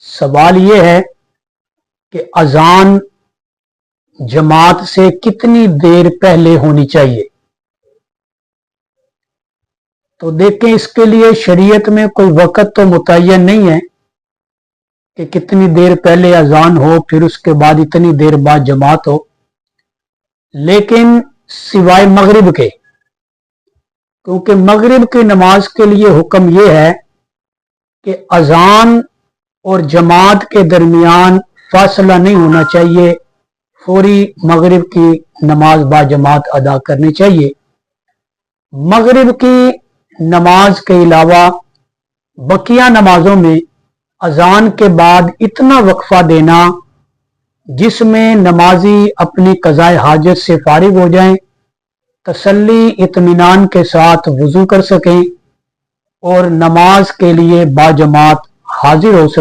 سوال یہ ہے کہ اذان جماعت سے کتنی دیر پہلے ہونی چاہیے؟ تو دیکھیں، اس کے لیے شریعت میں کوئی وقت تو متعین نہیں ہے کہ کتنی دیر پہلے اذان ہو پھر اس کے بعد اتنی دیر بعد جماعت ہو، لیکن سوائے مغرب کے، کیونکہ مغرب کی نماز کے لیے حکم یہ ہے کہ اذان اور جماعت کے درمیان فاصلہ نہیں ہونا چاہیے، فوری مغرب کی نماز با جماعت ادا کرنی چاہیے۔ مغرب کی نماز کے علاوہ بقیہ نمازوں میں اذان کے بعد اتنا وقفہ دینا جس میں نمازی اپنی قضاء حاجت سے فارغ ہو جائیں، تسلی اطمینان کے ساتھ وضو کر سکیں اور نماز کے لیے با جماعت حاضر ہو سکیں۔